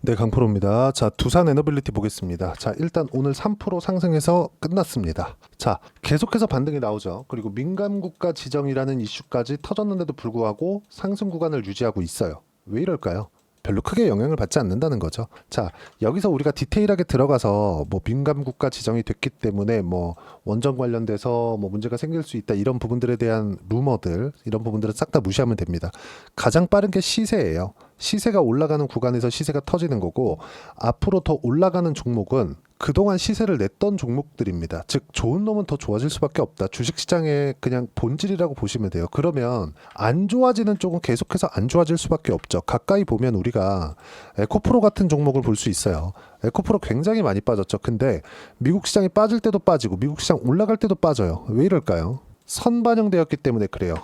네, 강프로입니다. 자, 두산 에너빌리티 보겠습니다. 자, 일단 오늘 3% 상승해서 끝났습니다. 자, 계속해서 반등이 나오죠. 그리고 민감국가 지정이라는 이슈까지 터졌는데도 불구하고 상승 구간을 유지하고 있어요. 왜 이럴까요? 별로 크게 영향을 받지 않는다는 거죠. 자, 여기서 우리가 디테일하게 들어가서 뭐 민감국가 지정이 됐기 때문에 뭐 원전 관련돼서 뭐 문제가 생길 수 있다 이런 부분들에 대한 루머들 이런 부분들은 싹 다 무시하면 됩니다. 가장 빠른 게 시세예요. 시세가 올라가는 구간에서 시세가 터지는 거고 앞으로 더 올라가는 종목은 그동안 시세를 냈던 종목들입니다. 즉 좋은 놈은 더 좋아질 수밖에 없다. 주식시장의 그냥 본질이라고 보시면 돼요. 그러면 안 좋아지는 쪽은 계속해서 안 좋아질 수밖에 없죠. 가까이 보면 우리가 에코프로 같은 종목을 볼 수 있어요. 에코프로 굉장히 많이 빠졌죠. 근데 미국 시장이 빠질 때도 빠지고 미국 시장 올라갈 때도 빠져요. 왜 이럴까요? 선반영되었기 때문에 그래요.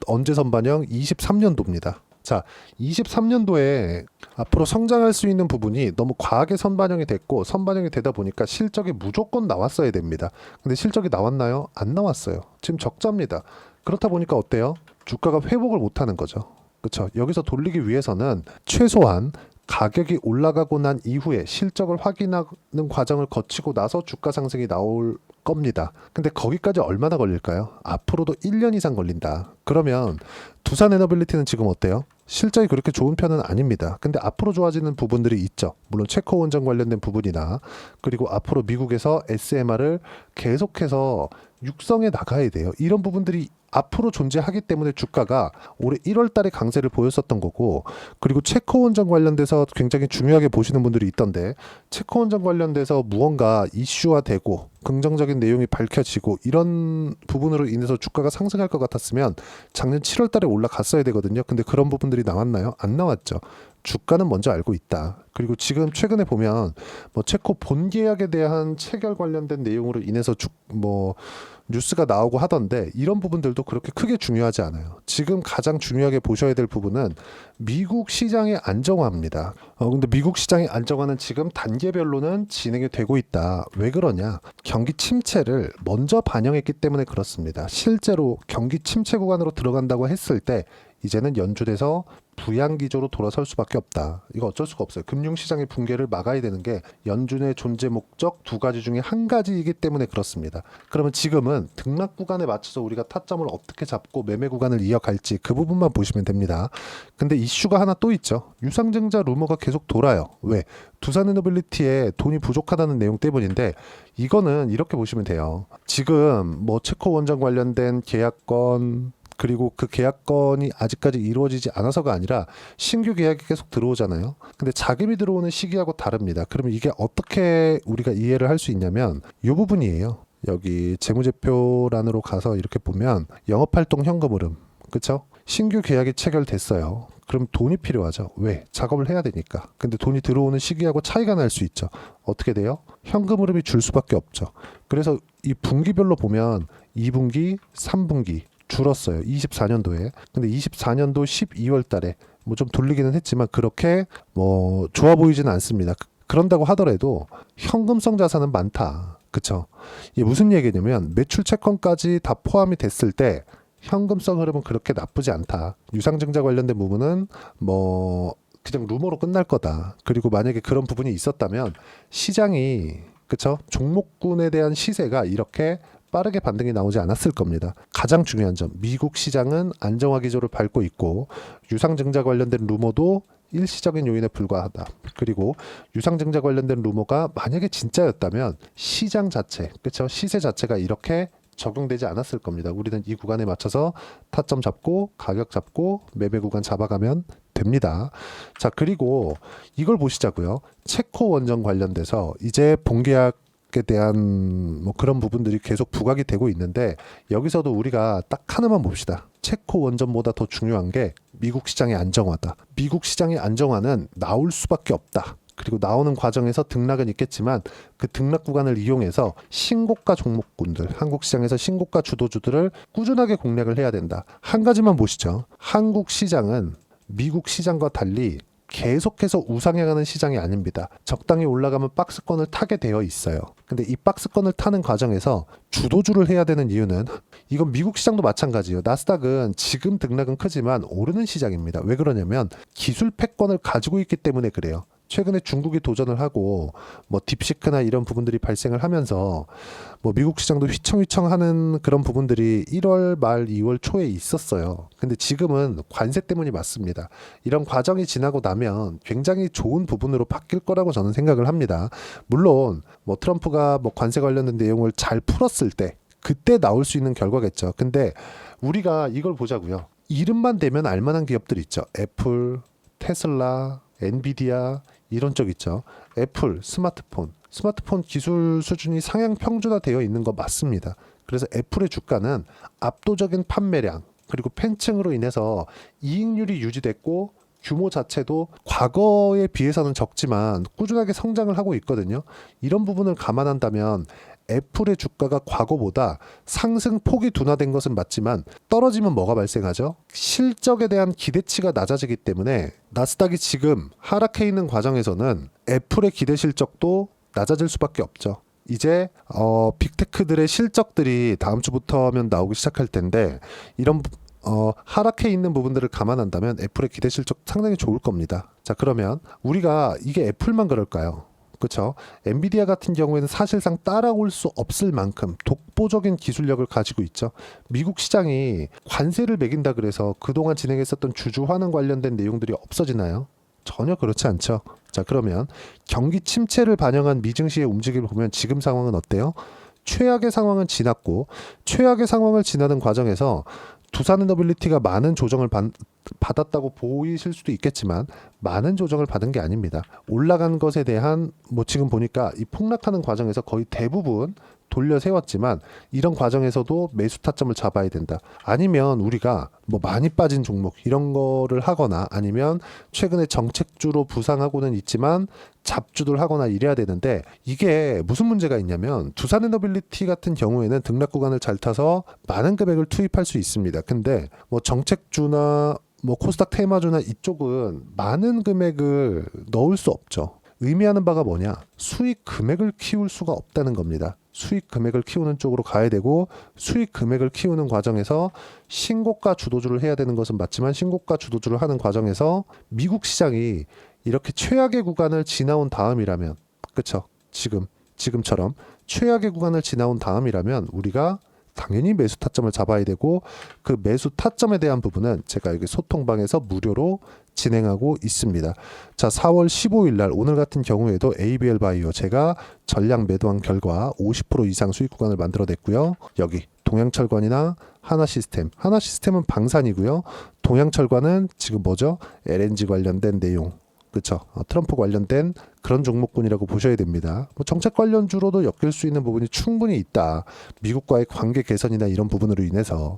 언제 선반영? 23년도입니다. 자, 23년도에 앞으로 성장할 수 있는 부분이 너무 과하게 선반영이 됐고 선반영이 되다 보니까 실적이 무조건 나왔어야 됩니다. 근데 실적이 나왔나요? 안 나왔어요. 지금 적자입니다. 그렇다 보니까 어때요? 주가가 회복을 못 하는 거죠. 그렇죠? 여기서 돌리기 위해서는 최소한 가격이 올라가고 난 이후에 실적을 확인하는 과정을 거치고 나서 주가 상승이 나올 겁니다. 근데 거기까지 얼마나 걸릴까요? 앞으로도 1년 이상 걸린다. 그러면 두산 에너빌리티는 지금 어때요? 실적이 그렇게 좋은 편은 아닙니다. 근데 앞으로 좋아지는 부분들이 있죠. 물론 체코 원전 관련된 부분이나 그리고 앞으로 미국에서 SMR을 계속해서 육성해 나가야 돼요. 이런 부분들이 앞으로 존재하기 때문에 주가가 올해 1월 달에 강세를 보였었던 거고 그리고 체코 원전 관련돼서 굉장히 중요하게 보시는 분들이 있던데 체코 원전 관련돼서 무언가 이슈화되고 긍정적인 내용이 밝혀지고 이런 부분으로 인해서 주가가 상승할 것 같았으면 작년 7월 달에 올라갔어야 되거든요. 근데 그런 부분들이 나왔나요? 안 나왔죠. 주가는 먼저 알고 있다. 그리고 지금 최근에 보면 뭐 체코 본계약에 대한 체결 관련된 내용으로 인해서 뭐 뉴스가 나오고 하던데 이런 부분들도 그렇게 크게 중요하지 않아요. 지금 가장 중요하게 보셔야 될 부분은 미국 시장의 안정화입니다. 근데 미국 시장의 안정화는 지금 단계별로는 진행이 되고 있다. 왜 그러냐? 경기 침체를 먼저 반영했기 때문에 그렇습니다. 실제로 경기 침체 구간으로 들어간다고 했을 때 이제는 연준에서 부양 기조로 돌아설 수밖에 없다. 이거 어쩔 수가 없어요. 금융시장의 붕괴를 막아야 되는 게 연준의 존재 목적 두 가지 중에 한 가지이기 때문에 그렇습니다. 그러면 지금은 등락 구간에 맞춰서 우리가 타점을 어떻게 잡고 매매 구간을 이어갈지 그 부분만 보시면 됩니다. 근데 이슈가 하나 또 있죠. 유상증자 루머가 계속 돌아요. 왜? 두산에너빌리티에 돈이 부족하다는 내용 때문인데 이거는 이렇게 보시면 돼요. 지금 뭐 체코 원전 관련된 계약건 그리고 그 계약건이 아직까지 이루어지지 않아서가 아니라 신규 계약이 계속 들어오잖아요. 근데 자금이 들어오는 시기하고 다릅니다. 그러면 이게 어떻게 우리가 이해를 할 수 있냐면 이 부분이에요. 여기 재무제표란으로 가서 이렇게 보면 영업활동 현금 흐름, 그렇죠? 신규 계약이 체결됐어요. 그럼 돈이 필요하죠. 왜? 작업을 해야 되니까. 근데 돈이 들어오는 시기하고 차이가 날 수 있죠. 어떻게 돼요? 현금 흐름이 줄 수밖에 없죠. 그래서 이 분기별로 보면 2분기, 3분기 줄었어요. 24년도에. 근데 24년도 12월 달에 뭐 좀 돌리기는 했지만 그렇게 뭐 좋아 보이지는 않습니다. 그런다고 하더라도 현금성 자산은 많다. 그쵸? 이게 무슨 얘기냐면 매출 채권까지 다 포함이 됐을 때 현금성 흐름은 그렇게 나쁘지 않다. 유상증자 관련된 부분은 뭐 그냥 루머로 끝날 거다. 그리고 만약에 그런 부분이 있었다면 시장이 그쵸? 종목군에 대한 시세가 이렇게 빠르게 반등이 나오지 않았을 겁니다. 가장 중요한 점, 미국 시장은 안정화 기조를 밟고 있고 유상증자 관련된 루머도 일시적인 요인에 불과하다. 그리고 유상증자 관련된 루머가 만약에 진짜였다면 시장 자체, 그렇죠? 시세 자체가 이렇게 적용되지 않았을 겁니다. 우리는 이 구간에 맞춰서 타점 잡고 가격 잡고 매매 구간 잡아가면 됩니다. 자, 그리고 이걸 보시자고요. 체코 원전 관련돼서 이제 본계약 에 대한 뭐 그런 부분들이 계속 부각이 되고 있는데 여기서도 우리가 딱 하나만 봅시다. 체코 원전보다 더 중요한 게 미국 시장의 안정화다. 미국 시장의 안정화는 나올 수밖에 없다. 그리고 나오는 과정에서 등락은 있겠지만 그 등락 구간을 이용해서 신고가 종목군들, 한국 시장에서 신고가 주도주들을 꾸준하게 공략을 해야 된다. 한 가지만 보시죠. 한국 시장은 미국 시장과 달리 계속해서 우상향하는 시장이 아닙니다. 적당히 올라가면 박스권을 타게 되어 있어요. 근데 이 박스권을 타는 과정에서 주도주를 해야 되는 이유는 이건 미국 시장도 마찬가지예요. 나스닥은 지금 등락은 크지만 오르는 시장입니다. 왜 그러냐면 기술 패권을 가지고 있기 때문에 그래요. 최근에 중국이 도전을 하고 뭐 딥시크나 이런 부분들이 발생을 하면서 뭐 미국 시장도 휘청휘청하는 그런 부분들이 1월 말 2월 초에 있었어요. 근데 지금은 관세 때문이 맞습니다. 이런 과정이 지나고 나면 굉장히 좋은 부분으로 바뀔 거라고 저는 생각을 합니다. 물론 뭐 트럼프가 뭐 관세 관련된 내용을 잘 풀었을 때 그때 나올 수 있는 결과겠죠. 근데 우리가 이걸 보자고요. 이름만 대면 알만한 기업들 있죠. 애플, 테슬라, 엔비디아 이런 쪽 있죠. 애플, 스마트폰 기술 수준이 상향 평준화되어 있는 거 맞습니다. 그래서 애플의 주가는 압도적인 판매량 그리고 팬층으로 인해서 이익률이 유지됐고 규모 자체도 과거에 비해서는 적지만 꾸준하게 성장을 하고 있거든요. 이런 부분을 감안한다면 애플의 주가가 과거보다 상승폭이 둔화된 것은 맞지만 떨어지면 뭐가 발생하죠? 실적에 대한 기대치가 낮아지기 때문에 나스닥이 지금 하락해 있는 과정에서는 애플의 기대 실적도 낮아질 수밖에 없죠. 이제 빅테크들의 실적들이 다음 주부터면 나오기 시작할 텐데 이런 하락해 있는 부분들을 감안한다면 애플의 기대 실적 상당히 좋을 겁니다. 자, 그러면 우리가 이게 애플만 그럴까요? 그렇죠. 엔비디아 같은 경우에는 사실상 따라올 수 없을 만큼 독보적인 기술력을 가지고 있죠. 미국 시장이 관세를 매긴다 그래서 그동안 진행했었던 주주 환원 관련된 내용들이 없어지나요? 전혀 그렇지 않죠. 자, 그러면 경기 침체를 반영한 미증시의 움직임을 보면 지금 상황은 어때요? 최악의 상황은 지났고 최악의 상황을 지나는 과정에서 두산에너빌리티가 많은 조정을 받았다고 보이실 수도 있겠지만 많은 조정을 받은 게 아닙니다. 올라간 것에 대한 뭐 지금 보니까 이 폭락하는 과정에서 거의 대부분 돌려 세웠지만 이런 과정에서도 매수 타점을 잡아야 된다. 아니면 우리가 뭐 많이 빠진 종목 이런 거를 하거나 아니면 최근에 정책주로 부상하고는 있지만 잡주들 하거나 이래야 되는데 이게 무슨 문제가 있냐면 두산에너빌리티 같은 경우에는 등락 구간을 잘 타서 많은 금액을 투입할 수 있습니다. 근데 뭐 정책주나 뭐 코스닥 테마주나 이쪽은 많은 금액을 넣을 수 없죠. 의미하는 바가 뭐냐? 수익 금액을 키울 수가 없다는 겁니다. 수익 금액을 키우는 쪽으로 가야 되고 수익 금액을 키우는 과정에서 신고가 주도주를 해야 되는 것은 맞지만 신고가 주도주를 하는 과정에서 미국 시장이 이렇게 최악의 구간을 지나온 다음이라면 그쵸? 지금처럼 최악의 구간을 지나온 다음이라면 우리가 당연히 매수 타점을 잡아야 되고 그 매수 타점에 대한 부분은 제가 여기 소통방에서 무료로 진행하고 있습니다. 자, 4월 15일 날 오늘 같은 경우에도 ABL 바이오 제가 전량 매도한 결과 50% 이상 수익 구간을 만들어냈고요. 여기 동양철관이나 하나시스템은 방산이고요. 동양철관은 지금 뭐죠? LNG 관련된 내용. 그렇죠. 트럼프 관련된 그런 종목군이라고 보셔야 됩니다. 뭐 정책 관련주로도 엮일 수 있는 부분이 충분히 있다. 미국과의 관계 개선이나 이런 부분으로 인해서.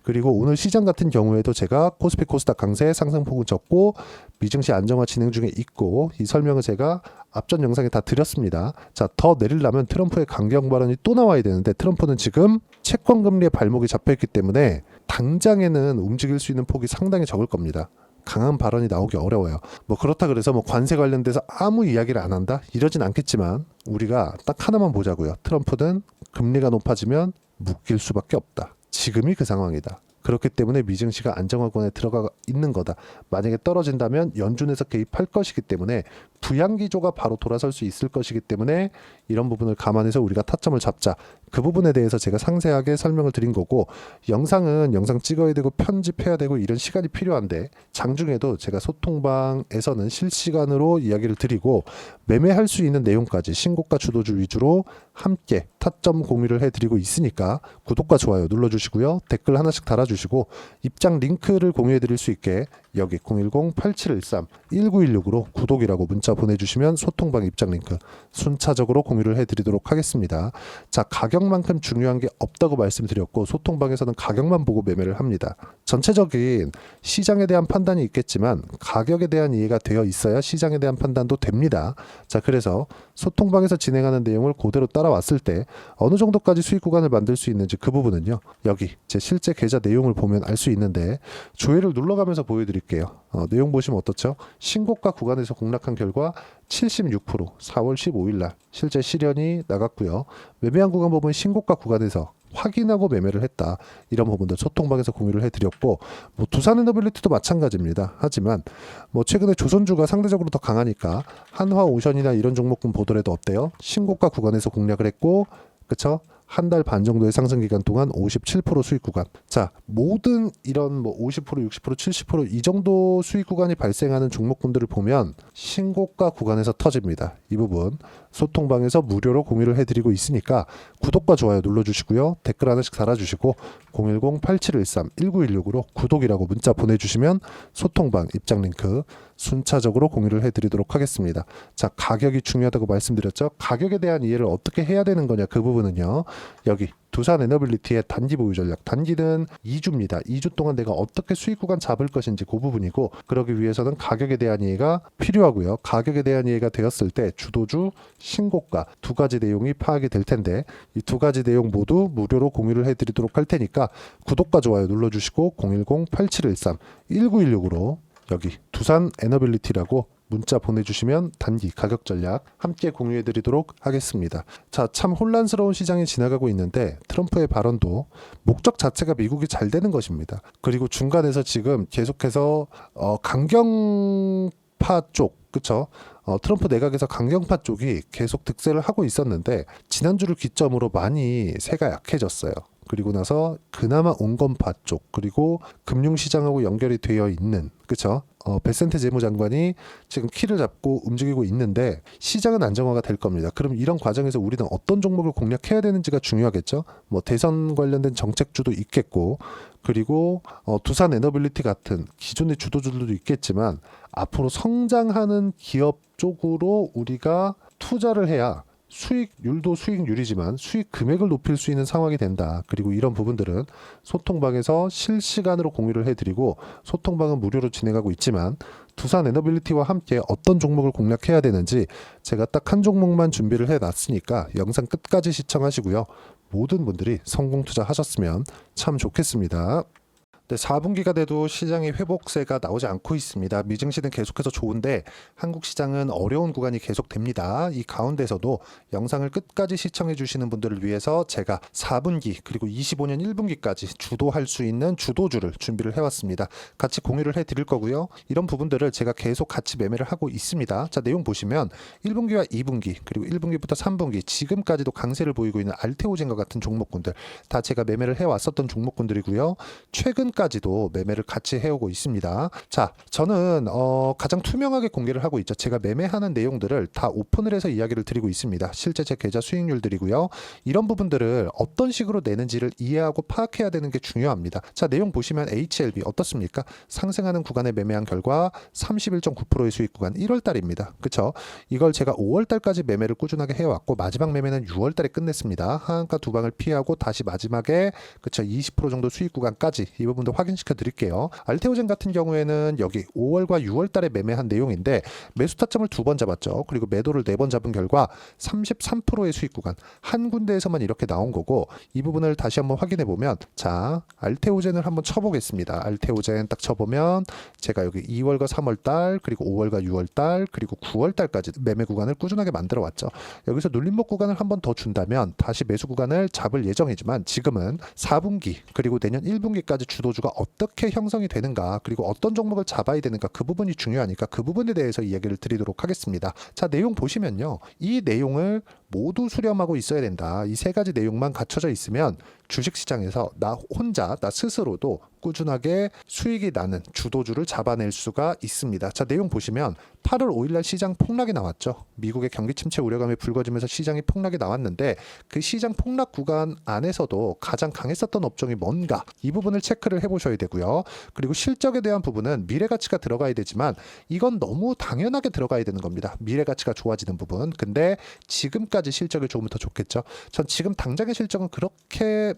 그리고 오늘 시장 같은 경우에도 제가 코스피 코스닥 강세 상승폭은 적고 미증시 안정화 진행 중에 있고 이 설명을 제가 앞전 영상에 다 드렸습니다. 자, 더 내리려면 트럼프의 강경 발언이 또 나와야 되는데 트럼프는 지금 채권 금리에 발목이 잡혀있기 때문에 당장에는 움직일 수 있는 폭이 상당히 적을 겁니다. 강한 발언이 나오기 어려워요. 뭐 그렇다 그래서 뭐 관세 관련돼서 아무 이야기를 안 한다? 이러진 않겠지만 우리가 딱 하나만 보자고요. 트럼프는 금리가 높아지면 묶일 수밖에 없다. 지금이 그 상황이다. 그렇기 때문에 미증시가 안정화권에 들어가 있는 거다. 만약에 떨어진다면 연준에서 개입할 것이기 때문에 부양기조가 바로 돌아설 수 있을 것이기 때문에 이런 부분을 감안해서 우리가 타점을 잡자. 그 부분에 대해서 제가 상세하게 설명을 드린 거고 영상은 영상 찍어야 되고 편집해야 되고 이런 시간이 필요한데 장중에도 제가 소통방에서는 실시간으로 이야기를 드리고 매매할 수 있는 내용까지 신고가 주도주 위주로 함께 타점 공유를 해드리고 있으니까 구독과 좋아요 눌러주시고요. 댓글 하나씩 달아주시고 입장 링크를 공유해드릴 수 있게 여기 010-8713-1916으로 구독이라고 문자 보내주시면 소통방 입장 링크 순차적으로 공유를 해드리도록 하겠습니다. 자, 가격만큼 중요한 게 없다고 말씀드렸고 소통방에서는 가격만 보고 매매를 합니다. 전체적인 시장에 대한 판단이 있겠지만 가격에 대한 이해가 되어 있어야 시장에 대한 판단도 됩니다. 자, 그래서 소통방에서 진행하는 내용을 그대로 따라왔을 때 어느 정도까지 수익 구간을 만들 수 있는지 그 부분은요. 여기 제 실제 계좌 내용을 보면 알 수 있는데 조회를 눌러가면서 보여드릴게요. 내용 보시면 어떻죠? 신고가 구간에서 공략한 결과 76% 4월 15일 날 실제 실현이 나갔고요. 매매한 구간 보면 신고가 구간에서 확인하고 매매를 했다. 이런 부분들 소통방에서 공유를 해드렸고, 뭐 두산에너빌리티도 마찬가지입니다. 하지만 뭐 최근에 조선주가 상대적으로 더 강하니까 한화오션이나 이런 종목군 보더라도 어때요? 신고가 구간에서 공략을 했고, 그쵸? 한 달 반 정도의 상승 기간 동안 57% 수익 구간. 자, 모든 이런 뭐 50%, 60%, 70%이 정도 수익 구간이 발생하는 종목군들을 보면 신고가 구간에서 터집니다. 이 부분 소통방에서 무료로 공유를 해드리고 있으니까 구독과 좋아요 눌러주시고요. 댓글 하나씩 달아주시고 010-8713-1916으로 구독이라고 문자 보내주시면 소통방 입장 링크 순차적으로 공유를 해드리도록 하겠습니다. 자, 가격이 중요하다고 말씀드렸죠. 가격에 대한 이해를 어떻게 해야 되는 거냐, 그 부분은요. 여기 두산에너빌리티의 단기 보유 전략, 단기는 2주입니다. 2주 동안 내가 어떻게 수익 구간 잡을 것인지 그 부분이고, 그러기 위해서는 가격에 대한 이해가 필요하고요. 가격에 대한 이해가 되었을 때 주도주, 신고가 두 가지 내용이 파악이 될 텐데, 이 두 가지 내용 모두 무료로 공유를 해드리도록 할 테니까 구독과 좋아요 눌러주시고 010-8713-1916으로 여기 두산에너빌리티라고 문자 보내주시면 단기 가격 전략 함께 공유해드리도록 하겠습니다. 자, 참 혼란스러운 시장이 지나가고 있는데 트럼프의 발언도 목적 자체가 미국이 잘 되는 것입니다. 그리고 중간에서 지금 계속해서 강경파 쪽, 그쵸? 트럼프 내각에서 강경파 쪽이 계속 득세를 하고 있었는데 지난주를 기점으로 많이 세가 약해졌어요. 그리고 나서 그나마 온건파 쪽, 그리고 금융시장하고 연결이 되어 있는, 그쵸? 베센트 재무장관이 지금 키를 잡고 움직이고 있는데 시장은 안정화가 될 겁니다. 그럼 이런 과정에서 우리는 어떤 종목을 공략해야 되는지가 중요하겠죠. 뭐 대선 관련된 정책주도 있겠고, 그리고 두산에너빌리티 같은 기존의 주도주들도 있겠지만 앞으로 성장하는 기업 쪽으로 우리가 투자를 해야 수익률도 수익률이지만 수익 금액을 높일 수 있는 상황이 된다. 그리고 이런 부분들은 소통방에서 실시간으로 공유를 해드리고, 소통방은 무료로 진행하고 있지만 두산에너빌리티와 함께 어떤 종목을 공략해야 되는지 제가 딱 한 종목만 준비를 해놨으니까 영상 끝까지 시청하시고요. 모든 분들이 성공 투자하셨으면 참 좋겠습니다. 네, 4분기가 돼도 시장의 회복세가 나오지 않고 있습니다. 미증시는 계속해서 좋은데 한국 시장은 어려운 구간이 계속됩니다. 이 가운데서도 영상을 끝까지 시청해 주시는 분들을 위해서 제가 4분기 그리고 25년 1분기까지 주도할 수 있는 주도주를 준비를 해왔습니다. 같이 공유를 해드릴 거고요. 이런 부분들을 제가 계속 같이 매매를 하고 있습니다. 자, 내용 보시면 1분기와 2분기 그리고 1분기부터 3분기 지금까지도 강세를 보이고 있는 알테오젠과 같은 종목군들 다 제가 매매를 해왔었던 종목군들이고요. 최근까지도 매매를 같이 해오고 있습니다. 자, 저는 가장 투명하게 공개를 하고 있죠. 제가 매매하는 내용들을 다 오픈을 해서 이야기를 드리고 있습니다. 실제 제 계좌 수익률들이고요. 이런 부분들을 어떤 식으로 내는지를 이해하고 파악해야 되는 게 중요합니다. 자, 내용 보시면 HLB 어떻습니까? 상승하는 구간에 매매한 결과 31.9%의 수익 구간 1월달입니다. 그쵸? 이걸 제가 5월달까지 매매를 꾸준하게 해왔고 마지막 매매는 6월달에 끝냈습니다. 하한가 두 방을 피하고 다시 마지막에 그쵸 20% 정도 수익 구간까지 이 부분도 확인시켜 드릴게요. 알테오젠 같은 경우에는 여기 5월과 6월달에 매매한 내용인데 매수 타점을 2번 잡았죠. 그리고 매도를 4번 잡은 결과 33%의 수익 구간 한 군데에서만 이렇게 나온 거고, 이 부분을 다시 한번 확인해 보면 자, 알테오젠을 한번 쳐보겠습니다. 알테오젠 딱 쳐보면 제가 여기 2월과 3월달 그리고 5월과 6월달 그리고 9월달까지 매매 구간을 꾸준하게 만들어 왔죠. 여기서 눌림목 구간을 한번 더 준다면 다시 매수 구간을 잡을 예정이지만 지금은 4분기 그리고 내년 1분기까지 주도주가 어떻게 형성이 되는가, 그리고 어떤 종목을 잡아야 되는가, 그 부분이 중요하니까 그 부분에 대해서 이야기를 드리도록 하겠습니다. 자, 내용 보시면요. 이 내용을 모두 수렴하고 있어야 된다. 이 세 가지 내용만 갖춰져 있으면 주식시장에서 나 혼자, 나 스스로도 꾸준하게 수익이 나는 주도주를 잡아낼 수가 있습니다. 자, 내용 보시면 8월 5일날 시장 폭락이 나왔죠. 미국의 경기 침체 우려감이 불거지면서 시장이 폭락이 나왔는데 그 시장 폭락 구간 안에서도 가장 강했었던 업종이 뭔가, 이 부분을 체크를 해보셔야 되고요. 그리고 실적에 대한 부분은 미래가치가 들어가야 되지만 이건 너무 당연하게 들어가야 되는 겁니다. 미래가치가 좋아지는 부분. 근데 지금까지 실적이 좋으면 더 좋겠죠. 전 지금 당장의 실적은 그렇게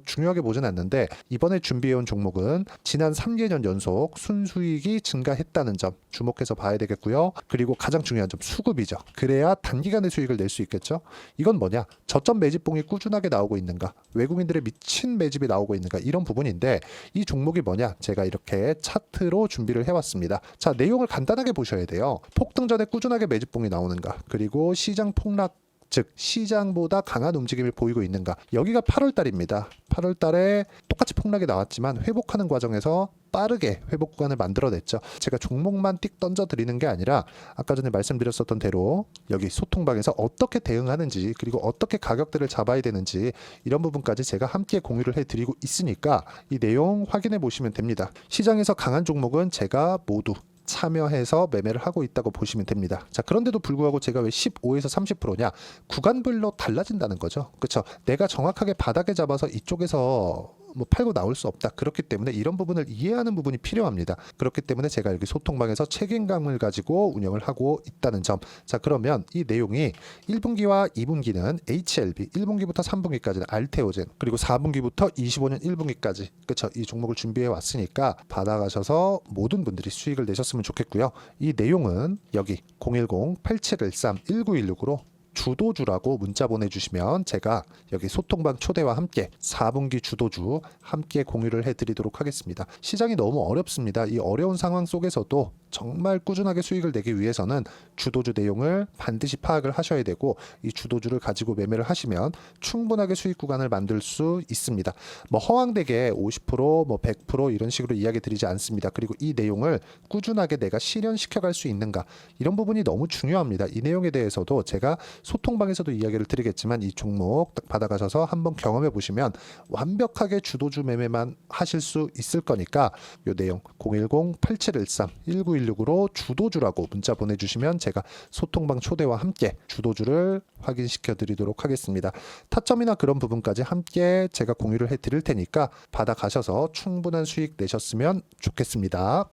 중요하게 보진 않는데 이번에 준비해온 종목은 지난 3개년 연속 순수익이 증가했다는 점 주목해서 봐야 되겠고요. 그리고 가장 중요한 점 수급이죠. 그래야 단기간에 수익을 낼 수 있겠죠. 이건 뭐냐? 저점 매집봉이 꾸준하게 나오고 있는가, 외국인들의 미친 매집이 나오고 있는가, 이런 부분인데 이 종목이 뭐냐? 제가 이렇게 차트로 준비를 해왔습니다. 자, 내용을 간단하게 보셔야 돼요. 폭등 전에 꾸준하게 매집봉이 나오는가, 그리고 시장 폭락 즉 시장보다 강한 움직임을 보이고 있는가. 여기가 8월 달입니다. 8월 달에 똑같이 폭락이 나왔지만 회복하는 과정에서 빠르게 회복 구간을 만들어냈죠. 제가 종목만 띡 던져 드리는 게 아니라 아까 전에 말씀드렸었던 대로 여기 소통방에서 어떻게 대응하는지 그리고 어떻게 가격대를 잡아야 되는지 이런 부분까지 제가 함께 공유를 해드리고 있으니까 이 내용 확인해 보시면 됩니다. 시장에서 강한 종목은 제가 모두 참여해서 매매를 하고 있다고 보시면 됩니다. 자, 그런데도 불구하고 제가 왜 15에서 30%냐? 구간별로 달라진다는 거죠. 그렇죠? 내가 정확하게 바닥에 잡아서 이쪽에서 뭐 팔고 나올 수 없다. 그렇기 때문에 이런 부분을 이해하는 부분이 필요합니다. 그렇기 때문에 제가 여기 소통방에서 책임감을 가지고 운영을 하고 있다는 점. 자, 그러면 이 내용이 1분기와 2분기는 HLB, 1분기부터 3분기까지는 알테오젠, 그리고 4분기부터 25년 1분기까지 그렇죠? 이 종목을 준비해 왔으니까 받아가셔서 모든 분들이 수익을 내셨으면 좋겠고요. 이 내용은 여기 010-8713-1916으로 주도주라고 문자 보내주시면 제가 여기 소통방 초대와 함께 4분기 주도주 함께 공유를 해드리도록 하겠습니다. 시장이 너무 어렵습니다. 이 어려운 상황 속에서도 정말 꾸준하게 수익을 내기 위해서는 주도주 내용을 반드시 파악을 하셔야 되고 이 주도주를 가지고 매매를 하시면 충분하게 수익 구간을 만들 수 있습니다. 뭐 허황되게 50%, 뭐 100% 이런 식으로 이야기 드리지 않습니다. 그리고 이 내용을 꾸준하게 내가 실현시켜 갈 수 있는가 이런 부분이 너무 중요합니다. 이 내용에 대해서도 제가 소통방에서도 이야기를 드리겠지만 이 종목 딱 받아가셔서 한번 경험해 보시면 완벽하게 주도주 매매만 하실 수 있을 거니까 이 내용 010-8713-1916으로 주도주라고 문자 보내주시면 제가 소통방 초대와 함께 주도주를 확인시켜 드리도록 하겠습니다. 타점이나 그런 부분까지 함께 제가 공유를 해 드릴 테니까 받아가셔서 충분한 수익 내셨으면 좋겠습니다.